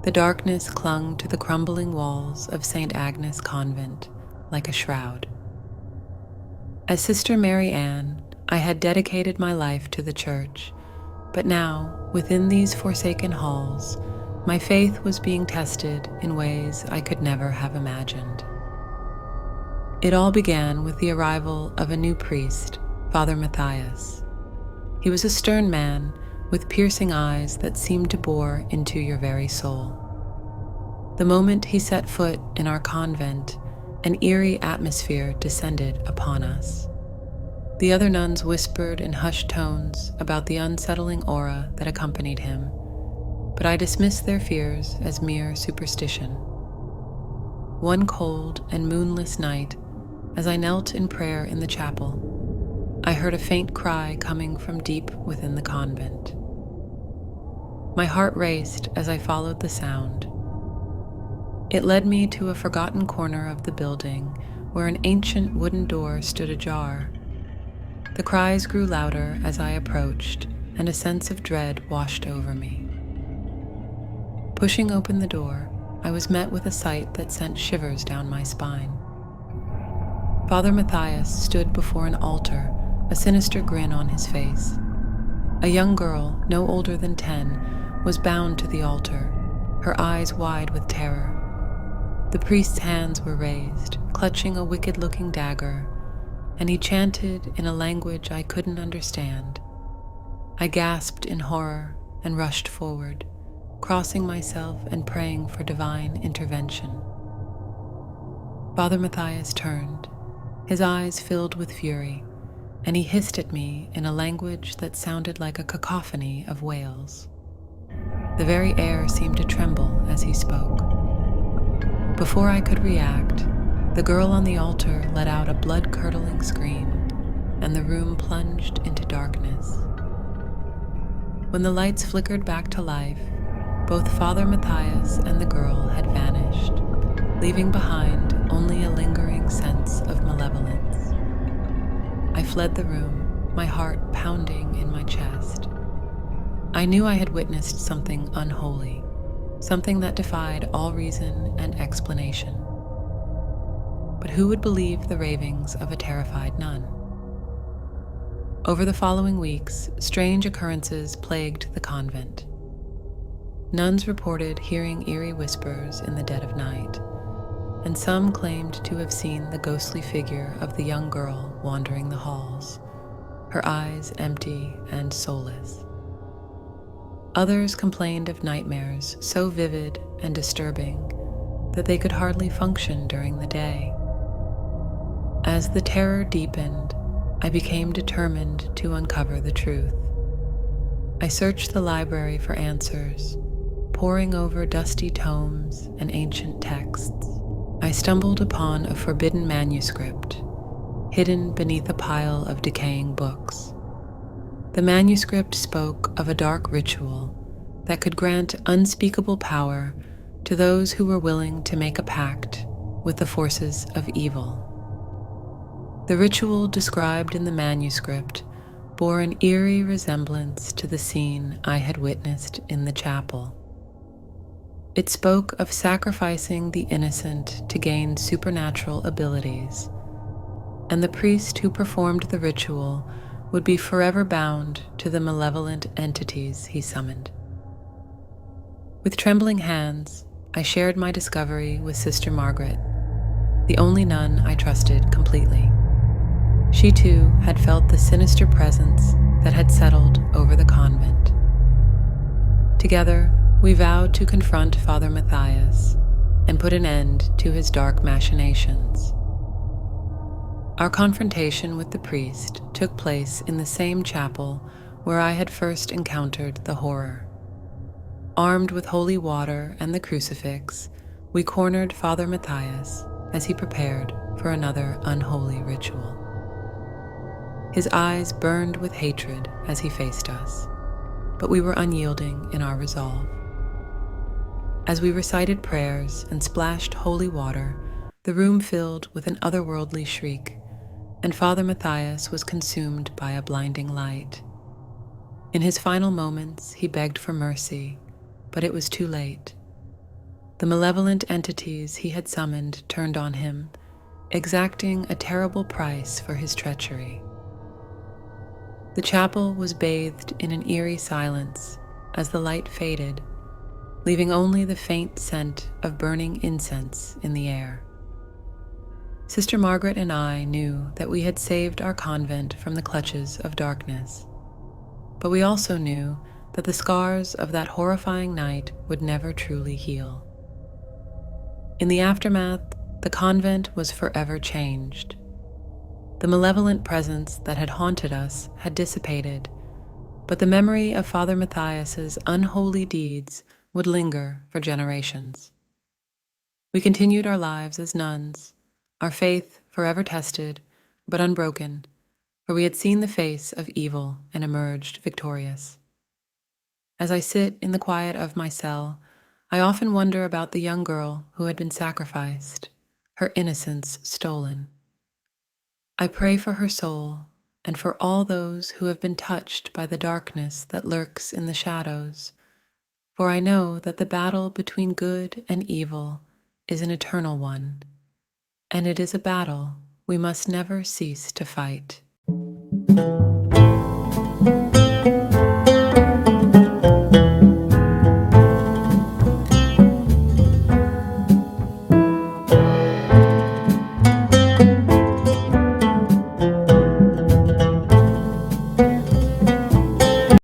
The darkness clung to the crumbling walls of St. Agnes Convent like a shroud. As Sister Mary Ann, I had dedicated my life to the church, but now, within these forsaken halls, my faith was being tested in ways I could never have imagined. It all began with the arrival of a new priest, Father Matthias. He was a stern man with piercing eyes that seemed to bore into your very soul. The moment he set foot in our convent, an eerie atmosphere descended upon us. The other nuns whispered in hushed tones about the unsettling aura that accompanied him, but I dismissed their fears as mere superstition. One cold and moonless night, as I knelt in prayer in the chapel, I heard a faint cry coming from deep within the convent. My heart raced as I followed the sound. It led me to a forgotten corner of the building where an ancient wooden door stood ajar. The cries grew louder as I approached, and a sense of dread washed over me. Pushing open the door, I was met with a sight that sent shivers down my spine. Father Matthias stood before an altar, a sinister grin on his face. A young girl, no older than 10, was bound to the altar, her eyes wide with terror. The priest's hands were raised, clutching a wicked-looking dagger, and he chanted in a language I couldn't understand. I gasped in horror and rushed forward, crossing myself and praying for divine intervention. Father Matthias turned, his eyes filled with fury, and he hissed at me in a language that sounded like a cacophony of wails. The very air seemed to tremble as he spoke. Before I could react, the girl on the altar let out a blood-curdling scream, and the room plunged into darkness. When the lights flickered back to life, both Father Matthias and the girl had vanished, leaving behind only a lingering sense of malevolence. I fled the room, my heart pounding in my chest. I knew I had witnessed something unholy, something that defied all reason and explanation. But who would believe the ravings of a terrified nun? Over the following weeks, strange occurrences plagued the convent. Nuns reported hearing eerie whispers in the dead of night, and some claimed to have seen the ghostly figure of the young girl wandering the halls, her eyes empty and soulless. Others complained of nightmares so vivid and disturbing that they could hardly function during the day. As the terror deepened, I became determined to uncover the truth. I searched the library for answers, poring over dusty tomes and ancient texts. I stumbled upon a forbidden manuscript, hidden beneath a pile of decaying books. The manuscript spoke of a dark ritual that could grant unspeakable power to those who were willing to make a pact with the forces of evil. The ritual described in the manuscript bore an eerie resemblance to the scene I had witnessed in the chapel. It spoke of sacrificing the innocent to gain supernatural abilities, and the priest who performed the ritual would be forever bound to the malevolent entities he summoned. With trembling hands, I shared my discovery with Sister Margaret, the only nun I trusted completely. She too had felt the sinister presence that had settled over the convent. Together, we vowed to confront Father Matthias and put an end to his dark machinations. Our confrontation with the priest took place in the same chapel where I had first encountered the horror. Armed with holy water and the crucifix, we cornered Father Matthias as he prepared for another unholy ritual. His eyes burned with hatred as he faced us, but we were unyielding in our resolve. As we recited prayers and splashed holy water, the room filled with an otherworldly shriek, and Father Matthias was consumed by a blinding light. In his final moments, he begged for mercy, but it was too late. The malevolent entities he had summoned turned on him, exacting a terrible price for his treachery. The chapel was bathed in an eerie silence as the light faded, leaving only the faint scent of burning incense in the air. Sister Margaret and I knew that we had saved our convent from the clutches of darkness, but we also knew that the scars of that horrifying night would never truly heal. In the aftermath, the convent was forever changed. The malevolent presence that had haunted us had dissipated, but the memory of Father Matthias's unholy deeds would linger for generations. We continued our lives as nuns, our faith forever tested, but unbroken, for we had seen the face of evil and emerged victorious. As I sit in the quiet of my cell, I often wonder about the young girl who had been sacrificed, her innocence stolen. I pray for her soul and for all those who have been touched by the darkness that lurks in the shadows, for I know that the battle between good and evil is an eternal one, and it is a battle we must never cease to fight.